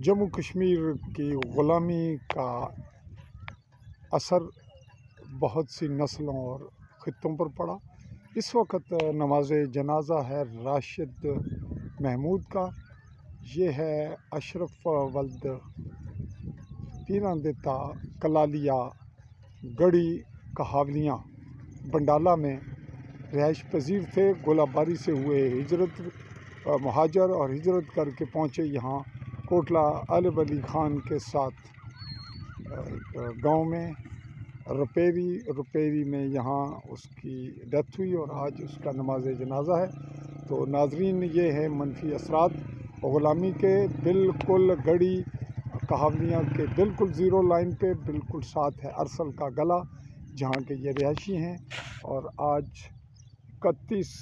जम्मू कश्मीर की ग़ुलामी का असर बहुत सी नस्लों और ख़ित्तों पर पड़ा। इस वक्त नमाज जनाजा है राशिद महमूद का। ये है अशरफ वल्द पीरांदिता कलालिया गढ़ी कहावलियाँ बंडाला में रिहाइश पजीर थे। गोलाबारी से हुए महाजर और हिजरत करके पहुँचे यहाँ कोटला आले वली खान के साथ गांव में रुपेरी में यहाँ उसकी डेथ हुई और आज उसका नमाज जनाजा है। तो नाजरीन, ये है मनफी असरात ग़ुलामी के। बिल्कुल गढ़ी कहावलियाँ के बिल्कुल ज़ीरो लाइन पे बिल्कुल साथ है अरसल का गला, जहाँ के ये रिहायशी हैं। और आज 31